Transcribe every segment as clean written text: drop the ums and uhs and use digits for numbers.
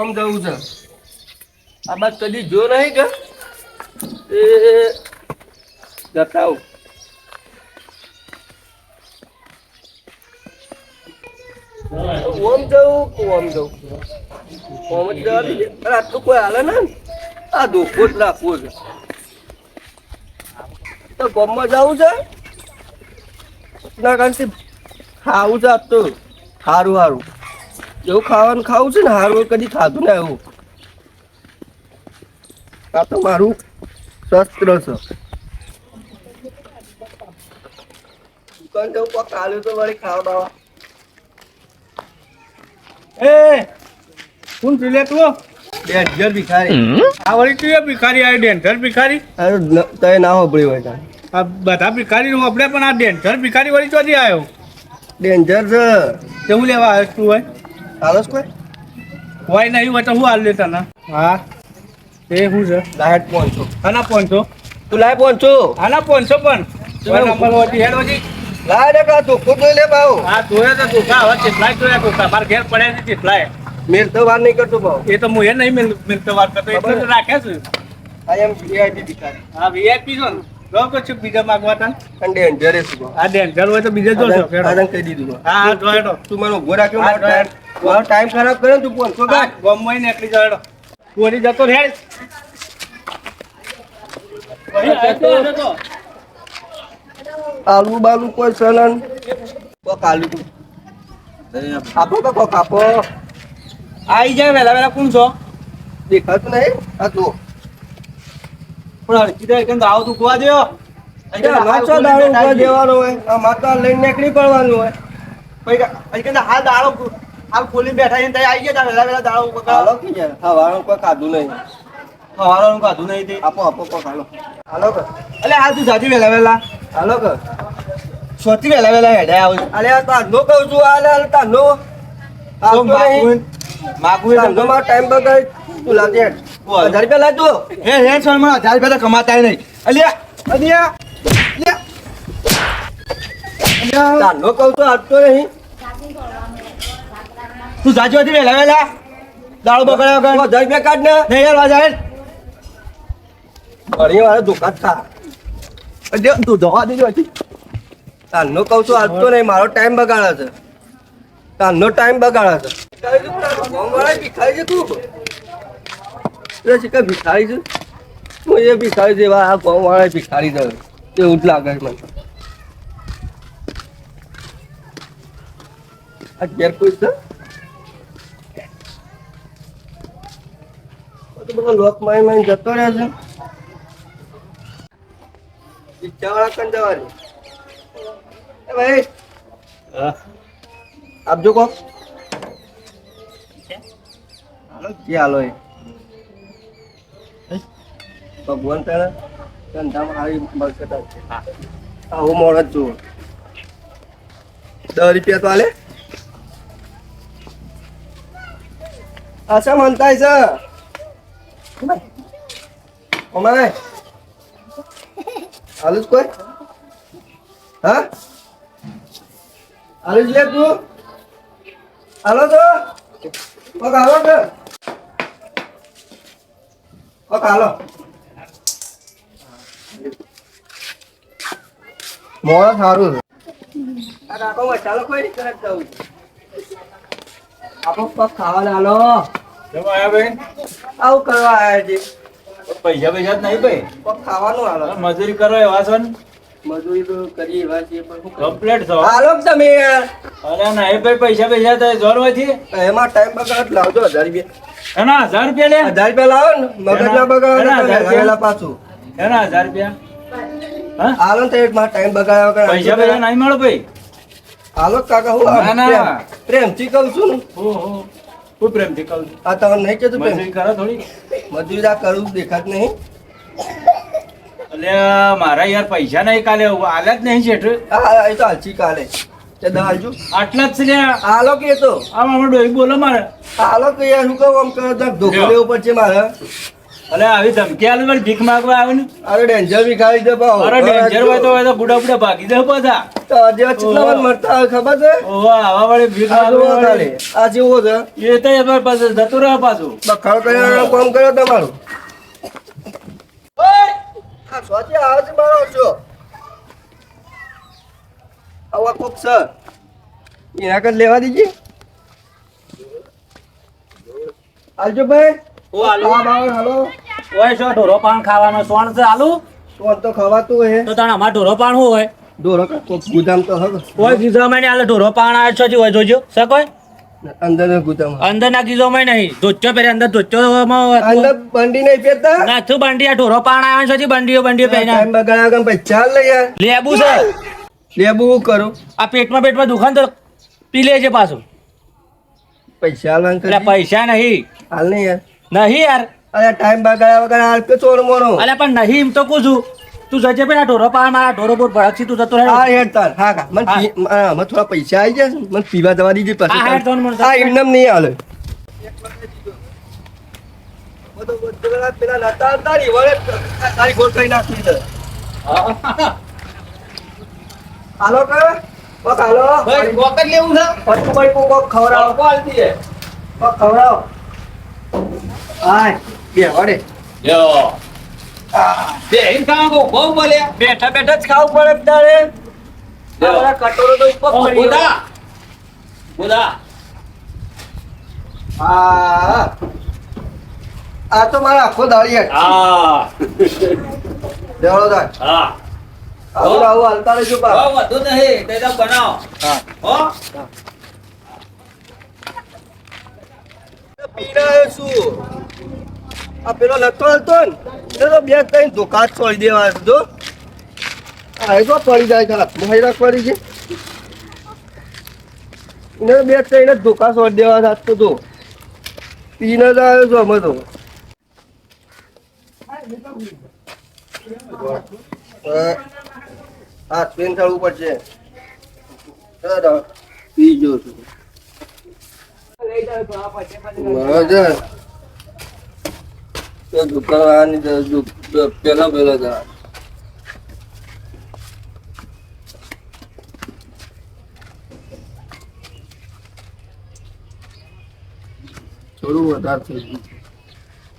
ઓમ જવું છે આ બાદ કદી જો નહીં કે એ જતા આવું ઓમ જવું ઓમ જ જવા દીજે આટલું કોઈ હાલે ને આ ધોકો જ રાખવો છે તો ગમમાં જવું છે ના કારણ ખાવું છે આજ તો સારું સારું જેવું ખાવાનું ખાવું છે ને સારું કદી ખાધું ને એવું આ તો મારું શસ્ત્ર છે દુકાન જવું કોક ખાલું તો વળી ખાવા બાવા એ કોણ પીલે તું ડેન્જર ભિખારી આ વળી તું એ ભિખારી આવી ડેન્જર ભિખારી અરે તય ના હોભળી હોય ત્યાં આ બધા ભિખારી નું આપણે પણ આ ડેન્જર ભિખારી વળી ચોથી આવ્યો ડેન્જર છે કેવું લેવા આવ્યો તું હોય હાલસ કોઈ હોય નહીં હોય તો હું હાલ લેતા ના હા એ શું છે લાહેટ પહોંચો આના 500 તું લાય પહોંચો આના 500 પણ નંબર હોતી હેડ હોતી લાય રે કા ધોકો જોઈ લે ભાવ હા જોયા તો ધોકા હવે કેટલાય જોયા ધોકા મારા ઘેર પડ્યા છે કેટલાય મેર તો વાર નહીં કરતો ભાવ એ તો હું એ નહીં મિલતો વાત કરતો એટલે તો રાખ્યા છું આઈ એમ વીઆઈપી ભિખારી હા વીઆઈપી છો ને જો કશું બીજા માગવા તા અને ડેન્જર છે ભાવ આ ડેન્જર હોય તો બીજે જોશો આદમ કહી દીધું ભાવ હા હા જોયો તું મને ઉભો રાખ્યો મારો ટાઈમ ખરાબ કરે ને તું પહોંચો કા ગમવાય ને એટલી જોયો પૂરી જતો રેડ આલુ બાલુ કોઈ સલન કોક આલુ તું આપો તો કોક આપો આઈ જાય વેલા વેલા કોણ છો દેખાતું નહીં આ તો પણ હરકી તો એકદમ આવ તું કુવા દેવો નાચો દાડો ઉપર દેવાનો હોય આ માતા લઈને નીકળી પડવાનું હોય પછી હાલ દાડો હાલ ખોલી બેઠા ને ત્યાં આવી ગયા વેલા વેલા દાડો ઉપર હાલો કે યાર હા વાળો કોઈ ખાધું નહીં હવારનું કાઢું નહીં તે આપો આપો કોક હાલો હાલો કે એટલે હાલ તું જાતી વેલા વેલા હાલો કે સોથી વેલા વેલા હેડ્યા આવું અલે આ તારનો કહું છું આલે તારનો આવતો નહીં માગું તારનો માં ટાઈમ બગાડ તું લાજે 1000 રૂપિયા લાજ તું હે સર મને 1000 રૂપિયા તો કમાતા નહીં અલ્યા અલ્યા તારનો કહું છું આવતો નહીં તું જાજો હતી વેલા વેલા દાળો બગડ્યો કર 1000 રૂપિયા કાઢ ને નહીં યાર વાજા ઘણી વાર ધોકા થા તું દવા દેજો હતી તારનો કહું છું આવતો નહીં મારો ટાઈમ બગાડે છે તારનો ટાઈમ બગાડે છે ભિખારી છે તું કઈ ભિખારી છે હું એ ભિખારી જેવા આ ગામ વાળા ભિખારી છે એવું જ લાગે છે મને આ ઘેર કોઈ છે તો બધા લોક મારી મારી જતો રહે છે ઈચ્છા વાળા કન જવાની એ ભાઈ આપજો કોક હાલો જે હાલો એ ભગવાન તને ધંધામાં સારી બરકત આપશે હા હું મોડ જ છું 10 રૂપિયા તો હાલે આશા મનતાય છે ઓમાય હાલું કોઈ હા હાલું લે તું હાલો તો પગ હાલો કે પગ હાલો મોડા સારું છે આ કાકો ચાલો કોઈ નહીં કરે જવું આપો પગ ખાવાના હાલો જમા આયા બેન આવું કરવા આવ્યા છે પૈસા પૈસા જ નહીં ભાઈ પગ ખાવાનું હાલો મજૂરી કરો એવા છો ને મજૂરી તો કરીએ એવા છીએ પણ શું કમ્પ્લેટ છો હાલો કે તમે યાર અરે નહીં ભાઈ પૈસા પૈસા તો જોર હોયથી એમાં ટાઈમ બગાડ લાવજો 1000 રૂપિયા એના 1000 રૂપિયા લે 1000 રૂપિયા લાવો ને મગજ ના બગાડો એના 1000 વેલા પાછું એના 1000 રૂપિયા હા હાલો ને તો એક માં ટાઈમ બગાડ્યા વગર પૈસા પૈસા નહીં મળે ભાઈ હાલો કાકા હું ના, ના. પ્રેમથી કહું છું ને ઓહો કોઈ પ્રેમથી કહું છું આ તમને નહીં કહેતું પ્રેમ મજૂરી કરો થોડી મજૂરી આ કરું દેખાત નહીં એટલે મારા યાર પૈસા નહીં કાલે આલ્યા જ નહીં શેઠ હા એ તો હાલચી કાલે તે દાલજો આટલા જ છે લ્યા. હાલો કે તો આમ આપણે ડોહી બોલો મારે હાલો કે યાર હું કહું આમ કરો ધોકો લેવું પડશે મારે અલે આવી ધમકી આલું મારે ભીખ માંગવા આવે ને અરે ડેન્જર બી ખાઈ દે પાવ અરે ડેન્જર હોય તો બુડા બુડા ભાગી જાય પાછા તો આજે કેટલા વાર મળતા હોય ખબર છે? ઓહો, આવા વાળી ભીખ આ જુઓ લાગવા ખાલી. વાળી. આ જેવો છે. એ તો એમાં પાછું જતું રહે પાછું. બખાડો કર્યો કામ કર્યો તમારું. ઓય! આ સ્વાતિ આવે છે મારો છો. આવા કોક છે. એના કર લેવા દીજે. આલજો ભાઈ. ઓ આલુ. હા ભાઈ હાલો. ઓય શું ઢોરો પાણ ખાવાનો સોણ છે આલુ તો તો ખવાતું હે. તો તને અમાર ઢોરો પાણ શું હોય દોરો કા કોક ગુદામ તો હવે. કોઈ ગીઝોમાં નહીં આલે ઢોરો પાણ આવે છે હોય જોજો સકોય અંદર ગુદામ. અંદર ના ગીઝોમાં નહીં ધોચો પહેરે અંદર ધોચો અંદર બંડી નહીં પહેરતા. નાથું બંડી આ ઢોરો પાણ આવે છે બંડીઓ પહેરી ટાઈમ બગાડ્યા વગર પછી ચાલ લે યાર. લેબુ છે લેબુ હું કરું. આ પેટમાં દુખાન તો પી લેજે પાછું પૈસા આલવાનું એટલે કરી. પૈસા નહીં હાલ નહીં યાર. નહીં યાર અરે ટાઈમ બગાડ્યા વગર હાલ કે ચોર મોનો. અલ્યા પણ નહીં એમ તો કહું છું તું જજે પેલા ઢોરો પાણ મારા ઢોરો બોર ભડકથી તું જતો રહે હા હેડ તાર. હા કા મને મને થોડા પૈસા આવી જાય છે. મને પીવા જવા દીજે હા, હેડ પાછું. તો મને હા એમને નહીં હાલે. પેલા નતા તારી વળે તારી ગોળ કરી નાખી છે. હાલો કે કોક હાલો. ભાઈ, કોક જ લેવું છે? પટુ ભાઈ કોક ખવડાવો. કોક આલતી છે. કોક ખવડાવો. હાય બે વડે. લ્યો. બેહીને ખાવા બહુ બોલ્યા. બેઠા બેઠા જ ખાવું પડે તારે લ્યો. આ બધા કટોરો તો ઉપર ઓ, પડી બુધા. બુધા. હા આ તો મારા આખો દાળી હા. દેવડો થાય. હા. આવું આવું હાલતા રહેજો પા. બહુ વધુ નહીં, તે તો બનાવો. હા. હો? પીડાયો શું? આ પેલો નતો હાલતો ને એને તો બે ત્રણ ધોકા જ છોડી દેવા જો. આ એ તો પડી જાય છે હાથમાં રાખવાની છે. એને બે ત્રણ જ ધોકા છોડી દેવા છે તો જો. પીને જ આવ્યો છો અમે તો. હા પેન ચાલવું પડશે. ચાલો, પી જો છું. મજા. તો દુકાનની પેલા જા. થોડું વધારે થઈ ગયું.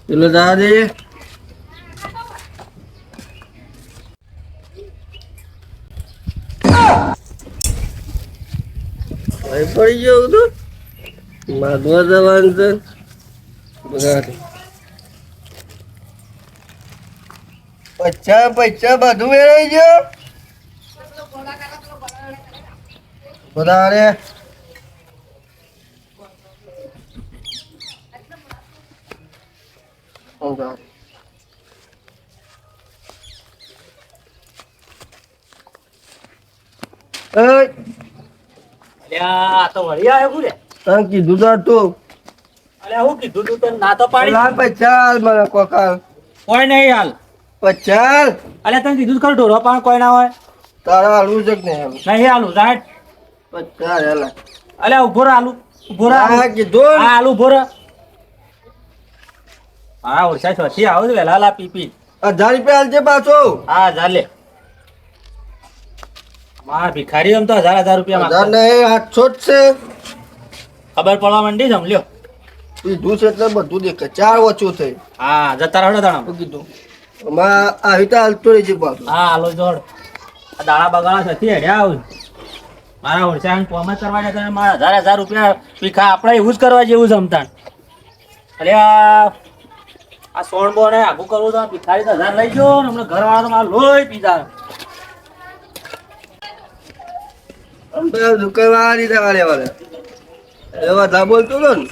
પેલો જા દે. પડી ગયો તો માધવા જવાનું છે. બધા પૈસા પૈસા બધું વેરાઈ ગયો. વધારે અલ્યા આ તો વળી આવ્યો કું રે તને કીધું તો તું અલ્યા હું કીધું તું તને ના તો પાડી લાલ પૈસા હાલ મને કોકાલ કોઈ નહીં હાલ પૈસા હાલ. અલ્યા તને કીધું ખરું ઢોરો પાણ કોઈ ના હોય તારા હાલવું છે કે નહીં હાલ? નહીં હાલું સાહેબ પૈસા હાલ. અલ્યા ઉભો રહે હાલું ઉભો રહે હા કીધું હા ને. હાલું ઉભો રહે હા ઓછા છથી આવો છે વહેલા લા પી 1000 રૂપિયા હાલજે પાછો. હા ચાલે મારા ભિખારી એમ તો 1000 રૂપિયા 1000 માંગતા. નહીં 800 જ છે. ખબર પડવા માંડી જમલ્યો કીધું છે એટલે બધું દેખાય. 4 ઓછું થઈ. હા જતા રહો દાણા શું કીધું? આમાં આવી રીતે હાલતો રહેજે પાછું. હા હાલો જોડ આ દાણા બગાડા છથી હેડ્યા આવું મારા ઓળખાણ કોમ જ કરવા જતા ને મારા 1000 રૂપિયા ભીખા આપણે એવું જ કરવા જેવું જમતા અરે આ સોણ બોને આગું કરવું તો આ ભિખારી તો 1000 લઈ ગયો ને હમણાં ઘરવાળા તો મારા લોહી પીધા દુકાનવાળા રીતે વાળે વાળે એ બધા બોલતો હતો ને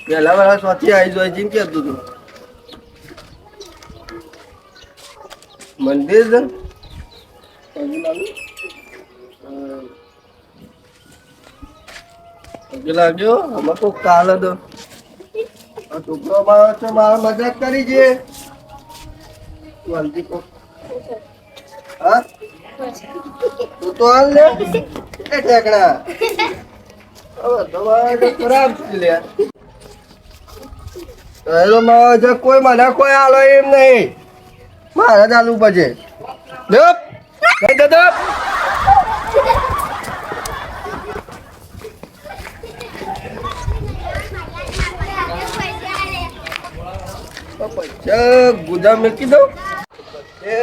પેલા વાળા સ્વાથી આવી જાય જીમ કહેતું હતું મંદિર છે ને? પગે લાગ્યો આમાં તો કાલ હતો આ છોકરો મારો છે મારા મજાક કરી છે વાલજી કો હા તું તો હાલ લે એ ઠેકડા હવે તમારે તો ખરાબ છે લે એલો મારો છે કોઈ મને કોઈ હાલો એમ નહીં મારે ચાલુ પછી દપ કઈ દપ ગુદા મૂકી દઉં એ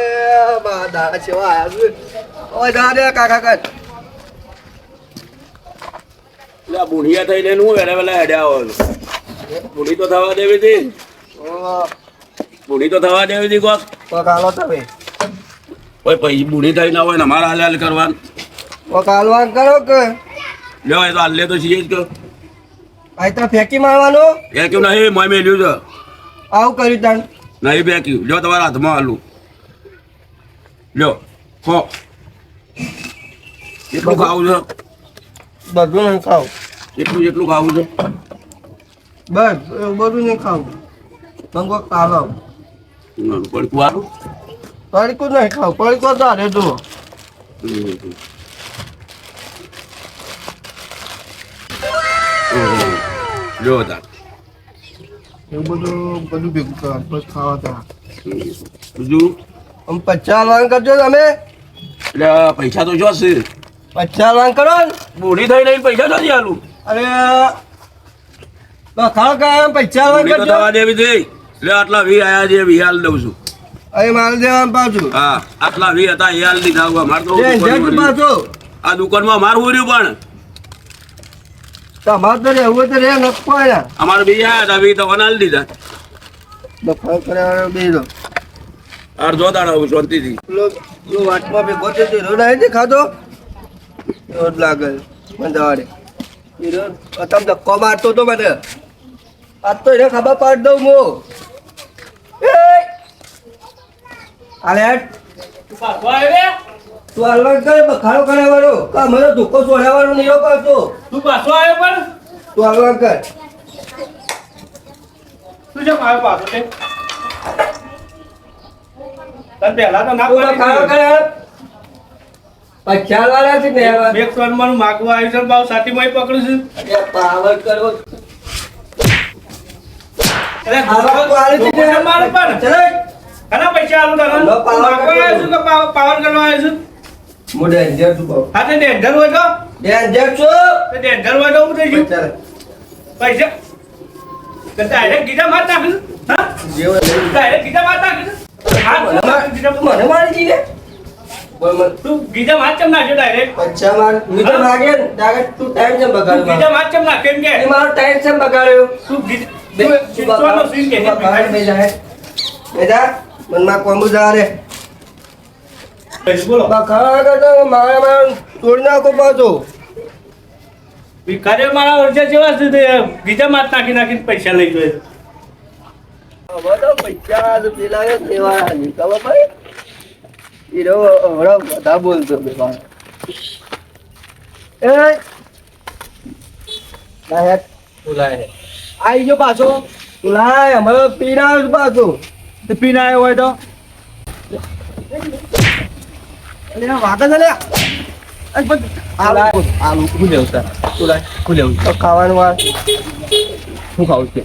બા દાડા સેવા આવ્યા છે ઓય દાદા કાકા કાકા એટલે આ બુઢિયા થઈને હું વેલા વેલા હેડ્યા આવો છો. બુઢી તો થવા દેવી હતી, બુઢી તો થવા દેવી હતી કોક. કાલો તમે ઓય પછી બુઢી થઈ ના હોય ને અમારા હાલ હાલ કરવાનું. કાલવાન કરો કે લ્યો એ તો હાલ લે તો છીએ જ કે આ તો ફેંકી મારવાનો એ કેવું નહીં મોય મેલ્યું છે આવું કર્યું તાણ નહીં ફેંક્યું. લ્યો તમારા હાથમાં હાલું લ્યો ખો. એટલું ખાવું છે, બધું નહીં ખાવું એટલું જેટલું ખાવું છે. બસ બધું નહીં ખાવું મંગો કાલો પડકું હાલું. પડીકું નહીં ખાવું પડીકો તો હારે જુઓ લ્યો તાર એવું બધું ભેગું કરવા બસ ખાવા તો બીજું આમ 50 વાંગ કરજો તમે એટલે આ પૈસા તો જો છે 50 વાંગ કરો ને બુઢી થઈ નહીં પૈસા નથી હાલું. અરે ખાવ કામ 50 વાંગ બુઢી તો કરજો થવા દેવી હતી એટલે આટલા વી આયા છે વી હાલ દઉં છું. અહીં માલ દેવાનું પાછું હા આટલા વી હતા એ હાલ દીધા હવે અમારે તો જટ પાછું આ દુકાનમાં મારું વર્યું પણ તમારે તો રહેવું તો રે નખો આયા અમારે બી આયા હતા વી તો હાલ દીધા. બફાર કર્યા બેરો અડધો દાડા આવું શાંતિથી. પેલો વાટમાં ભેગો છે તે રોડ આવી ખાધો એવો જ લાગે મને દવાડે એ રોડ તમે ધક્કો મારતો તો મને આજ તો એને ખબર પાડી દઉં હું આલે તું હાલવા કરે બખાડો કરાવવાનો કા મને ધોકો છોડાવવાનો નહીં હો પાછો તું પાછો આવ્યો પણ તું હાલવા કર તું જેમ આવ્યો પાછો તે તને પહેલા તો ના તું બખાડો પાડી કરે પચાસ વાળા છે ને બે ત્રણ માગવા આવ્યું છે ભાવ સાતીમાં પકડું છું પાવર કરો અરે આવા ક્વોલિટી ધોકો છે મારું પણ ચલે ઘણા પૈસા આલું તને લો, પાવર માગવા આવ્યો છું કે પાવર કરવા આવ્યો છું મોઢે અંજર તું બહુ હા તે ડેન્જર હોય તો ડેન્જર છો તે ડેન્જર હોય તો હું થઈ ગયું ચાલ પૈસા તો ડાયરેક્ટ ગીધા માર નાખીશું હા જેવો લઈ ડાયરેક્ટ ગીધા માર નાખીશું હા મને મારી દીધે બોલ મત તું ગીધા માર ચમ નાખ્યો ડાયરેક્ટ પચ્છા માર મીઠો માગે ને ત્યારે તું ટાઈમ છે તું ગીધા બગાડ્યો માર ચમ નાખ્યો એમ કે એ મારો ટાઈમ છે બગાડ્યો તું બે ગીધા ચિંચવાનો સીન કે બગાડ બે જાય બેટા મનમાં કોમું જા રે બોલો બખાડા કરતા મારા મારા તોડી નાખો પાછો ભિખારી મારા વર્ષે જેવા છે તે ગીધા માર નાખીને પૈસા લઈ ગયો હવે તો પૈસા પેલા સેવા હાલી ખબર ભાઈ હીરો હમણાં બધા બોલતો બેવા એ લાયક બોલાય આઈ ગયો પાછો લાય હમણાં પીના આવ્યો પાછો તે પીને આવ્યો હોય તો વાગા છે લે આલુ હું લેવું સર હું લેવું તો ખાવાનું વાર હું ખાવું છે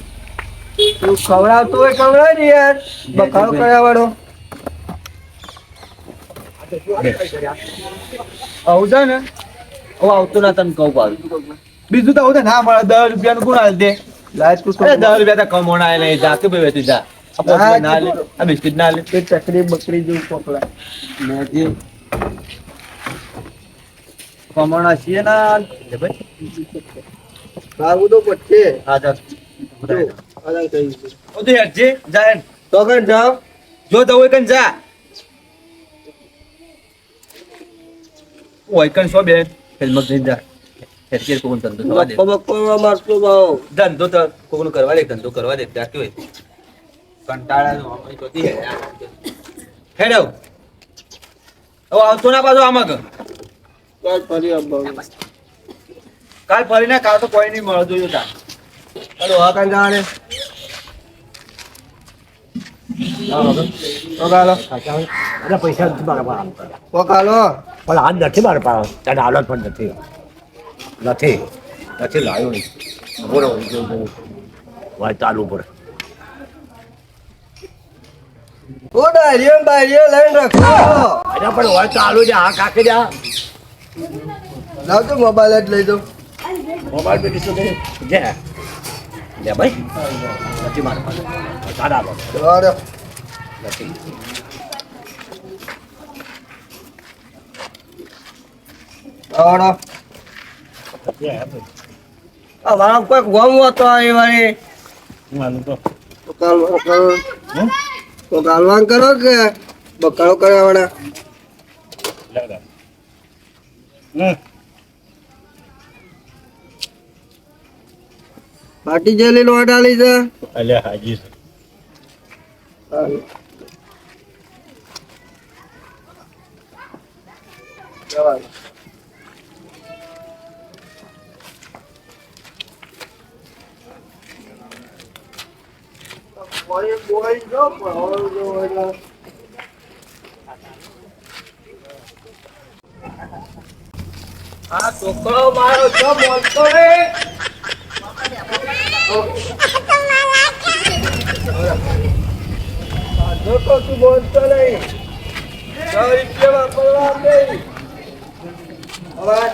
તું ખવડાવતો હોય ખવડાવ ને યાર બખાડો કર્યા વાળો આવું છે ને હું આવતો ના તને કહું પાડું બીજું તો આવું છે ના મળે 10 રૂપિયાનું કોણ હાલ દે લાય તું અરે 10 રૂપિયા તો કમોણા આવે નહીં જા તું બે વેચી જા આ પોતે ના લે આ બિસ્કિટ ના લે એક ચકરી બકરી જેવું પકડા મેથી કમોણા છીએ ના લે ભાઈ ભાગું તો પડશે હા જા આદા કહી ઓ તો હેડજે જા હેડ તો કર જાઓ જો તો હોય કન જા ઓય કન સો બે ફિલ્મ જઈને જા હેડકે કોણ ધંધો કરવા દે બક્કો મારતો ભાવ ધંધો તો કોણ કરવા દે ધંધો કરવા દે ત્યાં કેવું કંટાળા નો અમે જોતી હેડ આવ આવતો ના પાછો આમાં કર કાલ ફરી આવ કાલ ફરીને કાલ તો કોઈ નહીં મળતું જો તા હલો આ કાં જાણે તો કાલો એટલે પૈસા નથી મારા પાસે તો કાલો પણ હાથ નથી મારા પાસે ત્યારે હાલત પણ નથી નથી નથી લાવ્યો નહીં બરોબર વાત ચાલુ પડે ઓ ડાયરીઓ બાયરીઓ લઈને રાખો અરે પણ વાત ચાલુ છે હા કાકે જા લાવ તો મોબાઈલ જ લઈ દો મોબાઈલ બેટી શું લે ભાઈ નથી મારા પાસે સાડા દોડો નથી દોડો અમારા કોઈક ગમ હતો એ વાળી તો કાલવાન કરો તો કાલવાન કરો કે બકાળો કર્યા વાળા પાટી જેલી લોટ આલી છે અલ્યા હાજી જવાનું આ છોકરો મારો છો બોલતો રે જો તો તું બોલતો નહીં 100 રૂપિયા વાપરવા નહીં અવાજ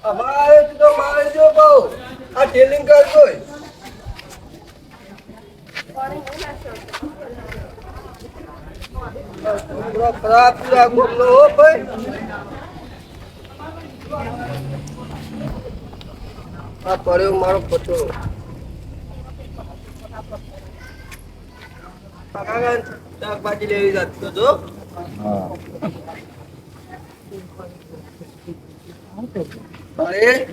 અમારે તો મારે જો બહુ આ ટેલિંગ કરતો ખરાબ પૂરા બોલો હો ભાઈ આ પડ્યો મારો પતો શાકભાજી લેવી જતો જો અરે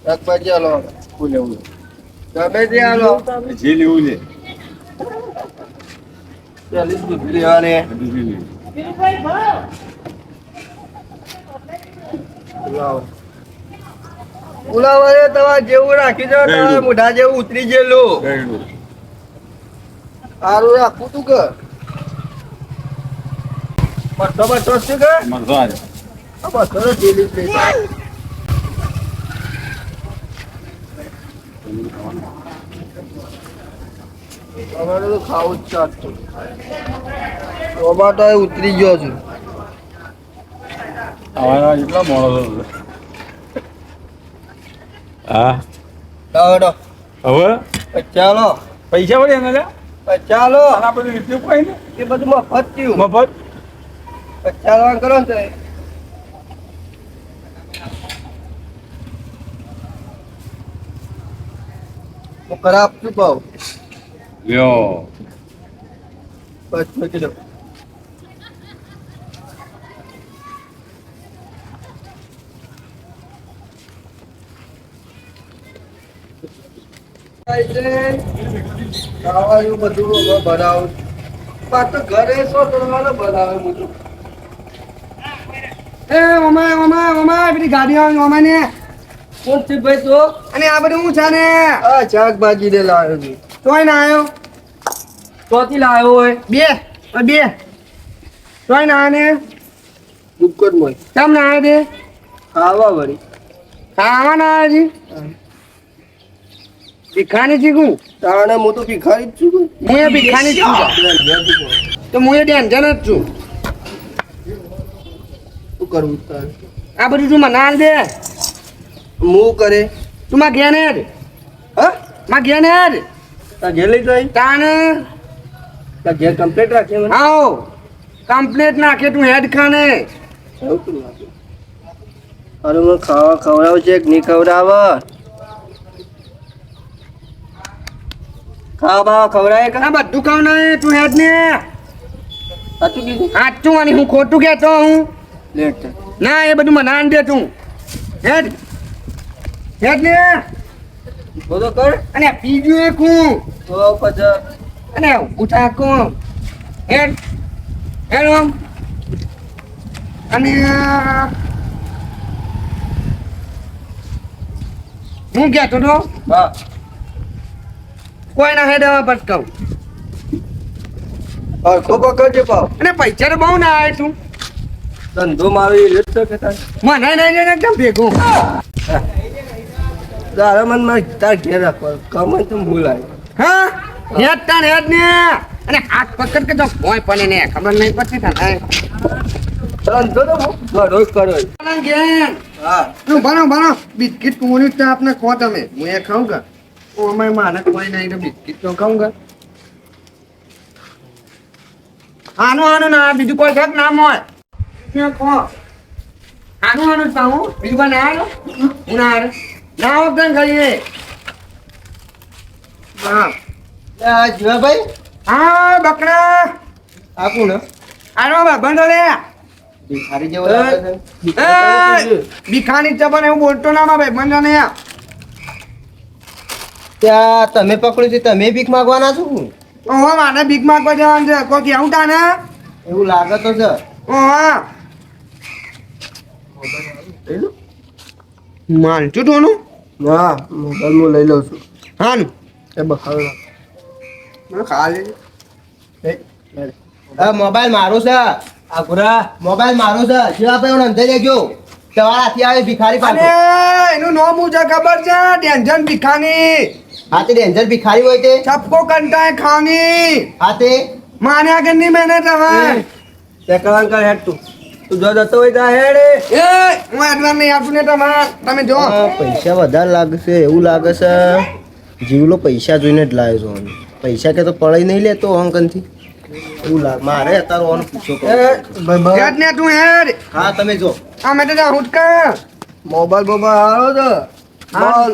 શાકભાજી આલો ગમે તે આલો જે લેવું છે 40 રૂપિયા લેવાને ઉલાવાને તમારે જેવું રાખી દો તમારે મોઢા જેવું ઉતરી ગયેલું સારું રાખું તું કે બસો શું કે બસો તો ડેલી પ્લેટ અમારે તો ખાવું જ ચાલતું ટોમાટો ઉતરી ગયો છે એટલા મોડો હા ચાલો હવે ચાલો પૈસા વળી એના ચાલો આ બધું રીતનું કોઈ ને એ બધું મફત થયું મફત ચાલો કરો ને હું ખરાબ શું કહું લ્યો બસ મૂકી દો ખાવાનું બધું બનાવું પાછું ઘરે શું કરવાનું બનાવે બધું એ મમા પેલી ગાડી આવે મમા ને કોણ છે ભાઈ તો અને આ બધું હું છે ને આ શાકભાજી ને લાવ્યો છું તોય ના આવ્યો ચોથી લાવ્યો હોય બે તોય ના આવે ને દુકાન માં કેમ ના આવે તે ખાવા વળી ખાવા ના આવે છે ભીખાની શીખું તાણે હું તો ભિખારી જ છું હું એ ભીખાની છું તો હું એ ટેન્શન જ છું શું કરવું તારે આ બધું તું મને હાલ દે હું કરે તું માં ઘેર હેડ હા માં ઘેર હેડ તા ઘેર લઈ જાય તાને તા ઘેર કમ્પ્લીટ રાખે મને આવો કમ્પ્લેટ નાખે તું હેડ ખાને અરે મને ખાવા ખવડાવ છે કે નહીં ખવડાવે ખાવા બાવા ખવડાવે કે આ બધું ખાવ ને તું હેડ ને સાચું કીધું સાચું અને હું ખોટું કહેતો હું લેટ ના એ બધું મને આન દે તું હેડ હેડ ને બધો કર અને બીજું એક હું તો પછી અને ઉઠા કોણ હેડ હેડ આમ અને હું કહેતો તો હા કોઈ ના હેડ પટકાવ ખોબો કરજે પાવ અને પૈસા તો બહુ ના આવે તું ધંધો મારો એ લેટ છે કે તારે મને નહીં એકદમ ભેગું તારા મનમાં તાર ઘેર રાખવા કમન તો ભૂલાય હા હેડ તાણ હેડ ને અને હાથ પકડ કે તો ભોય પડે ને ખબર નહીં પડતી થાય ધંધો તો ઘણો કરો ઘેર હા ભણો બિસ્કિટ કોની તો આપને ખો તમે હું એ ખાઉં કે અમે માને કોઈ નહીં તો બિસ્કિટ તો ખાઉં કે આનું ના બીજું કોઈ છે નામ હોય ખો આનું જ ખાઉં બીજું કોઈ ના આવ્યો હું ના આવે ના આવો કેમ ખાઈએ હા જીવાભાઈ હા બકરા આ કોણ આનો બંધો લે ભિખારી જેવો લાગે છે ભીખાની ચપન એવું બોલતો ના ભાઈ બંધો ને ત્યાં તમે પકડ્યું છે તમે ભીખ માંગવાના છો ઓહો મારે ભીખ માંગવા જવાનું છે કોઈ કેવું તાને એવું લાગે તો છે ઓહો માનચું થોનું હા મોબાઈલ હું લઈ લઉં છું હા ને એ બખાડો ખાલી હા મોબાઈલ મારો છે આ ગુરા મોબાઈલ મારો છે જીવાભાઈ હું અંધે લેજો તમારા હાથી આવે ભિખારી અને પાસે એનું નામ હું છે ખબર છે ડેન્જર ભીખાની હાથે ડેન્જર ભિખારી હોય તે सबको कंटा है खानी હાથે मान्या करनी मैंने तुम्हें તે કવાન કર હેડ તું જો જતો હોય તા હેડ ए मैं एडवांस नहीं आपने तुम्हारा તમે જો પૈસા વધારે લાગશે એવું લાગે છે જીવલો પૈસા જોઈને જ લાવ્યો છો અમે. પૈસા કે તો પડાઈ નહીં લેતો અંકનથી એવું લાગે મારે અત્યારે ઓન પૂછો હેડ ને તું હેડ હા તમે જો આ મેં તો જાઉં કે મોબાઈલ હારો છે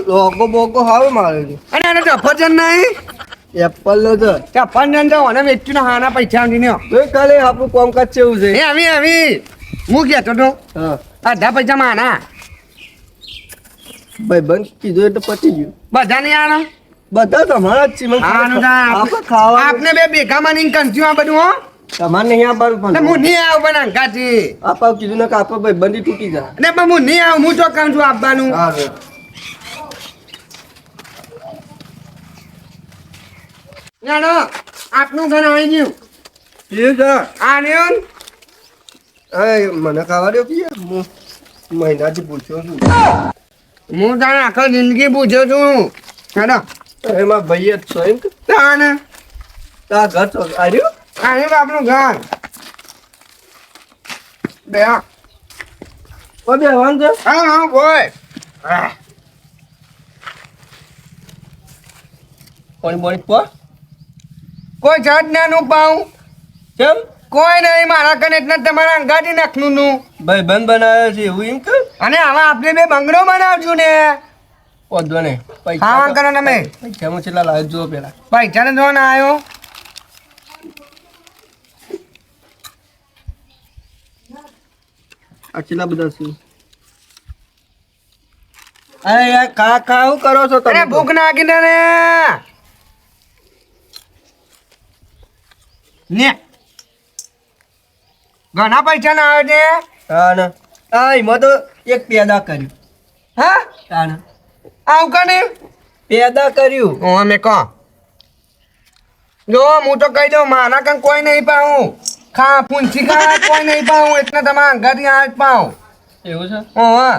લોગો બોગો હારો મારે છે અને એને સફરજન નહીં એપલ નો છે સફરજન જાઓ અને વેચી ને હાના પૈસા આંધી ને કાલે આપણું કામકાજ છે એવું છે એ આવી હું કહેતો તો હા અડધા પૈસા માં આના ભાઈ બંધ કીધું એટલે પતી ગયું બધા નહીં આના બધા તમારા જ છે મને આનું આપણે ખાવા આપને બે ભેગા માં નહીં કંચ્યું આ બધું હો તમારે નહીં આવવાનું ને પણ હું નહીં આવું પણ અંકાથી આપા કીધું ને કે આપા ભાઈ બંધી તૂટી જાય ને પણ હું નહીં આવું હું તો કામ છું આપવાનું હા જાણો આપનું ઘર આવી ગયું ઠીક છે આ રહ્યું મને ખાવા દો પીએ હું મહિનાથી પૂછ્યો છું હું તારે આખો જિંદગી પૂછ્યો છું હેડો એમાં ભાઈ જ છો એમ કે તાને તા ઘર છો આવ્યું આવ્યું આપણું ઘર બે હા બે વાંધો હા બોય પાણી પાણી પો કોઈ જાત નાનું પાઉં કેમ કોઈ નહીં મારા કને એટલે તમારા અંગાથી નાખનું નું ભાઈ બંધ બનાવ્યો છે એવું એમ કે અને હવે આપણે બે બંગડો બનાવશું ને વાંધો નહીં ખાવા કરો તમે પૈસામાં છેલ્લા લાવ જુઓ પેલા પૈસા ને જોવા ના આવ્યો આ છેલ્લા બધા છે અરે યાર ખા શું કરો છો અરે તમે ભૂખ નાખી દે ને ને ઘણા પૈસા ના આવે છે હા ને હા એમાં તો એક પેદા કર્યું હા હા ને આવું કને પેદા કર્યું ઓ અમે કહો જો હું તો કહી દઉં મારા કન કોઈ નહીં પાઉં ખા પૂંછી ખા કોઈ નહીં પાઉં એટલે તમારા અંગાથી આ જ પાઉં એવું છે ઓ હા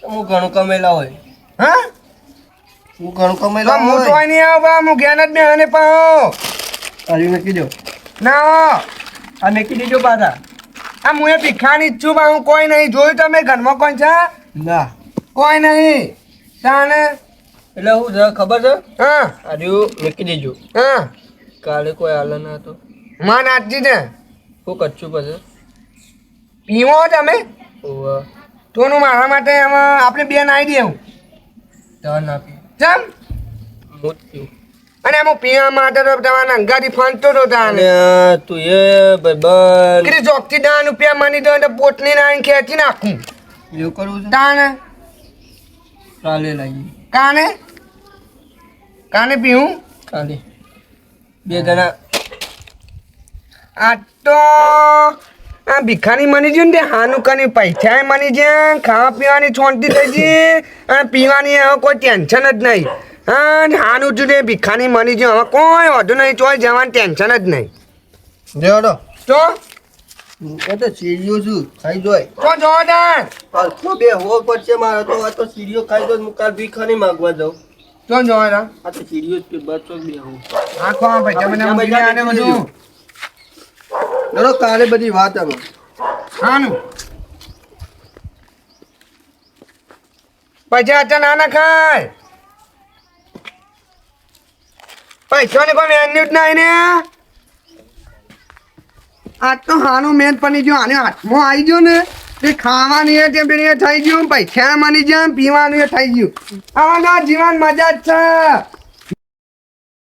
હું ઘણું કમેલા હોય હા હું ઘણું તો કમેલા હું તો હોય નહીં આવું હું જ્ઞાન જ બે અને પાઉં હરી મૂકી દો ના હો આ મૂકી દીધો પાછા આ હું એ ભીખાની જ છું પાઉં કોઈ નહીં જોયું તમે ઘરમાં કોણ છે ના કોઈ નહીં તાને એટલે હું છે ખબર છે હા હર્યું મૂકી દેજો હા કાલે કોઈ હાલ ના હતો માં નાચજી છે હું કચ્છું પછી પીવો તમે ઓવા તોનું મારા માટે એમાં આપણે બે નાઈ દેવું ચાર ના પી ચમ હું જ પીવું અને એમ પીવા માટે તો તમારા અંગાથી ફાંચતો હતો તાને અને તું એ ભાઈ કે ચોકથી 10 રૂપિયા મની દો તો પોટલી ના ખેંચી નાખું એવું કરવું છે તાને કાલે લાગી કાને કાને પીવું કાલે બે જણા આ તો આ ભીખાની મની છે ને તે હાનું કની પૈસા મની છે ખાવા પીવાની છોંટી થઈ છે અને પીવાની હવે કોઈ ટેન્શન જ નહીં હા ને હાનું છું તે ભીખાની મની છે હવે કોઈ વધુ નહીં ચોય જવાનું ટેન્શન જ નહીં દેવડો તો એ તો સીડીઓ છું ખાઈ જોય તો જો તાન પાછો બે હોર પડશે મારે તો આ તો સીડીઓ ખાઈ જો હું કાલ ભીખાની માંગવા જાઉં તો જો રા આ તો સીડીઓ જ બસો બે હોર આ ખો પૈસા મને મૂકી આને બધું ચલો કાલે બધી વાત હવે હાનું પૈસા આચા ના ના ખાય પૈસાની કોઈ વેન્યુ જ નહીં ને આ તો હાનું મેન પની ગયો આને હાથમાં આવી ગયો ને તે ખાવાની એ તે પેલી થઈ ગયું પૈસા મની જાય પીવાનું એ થઈ ગયું આવા જીવન મજા જ છે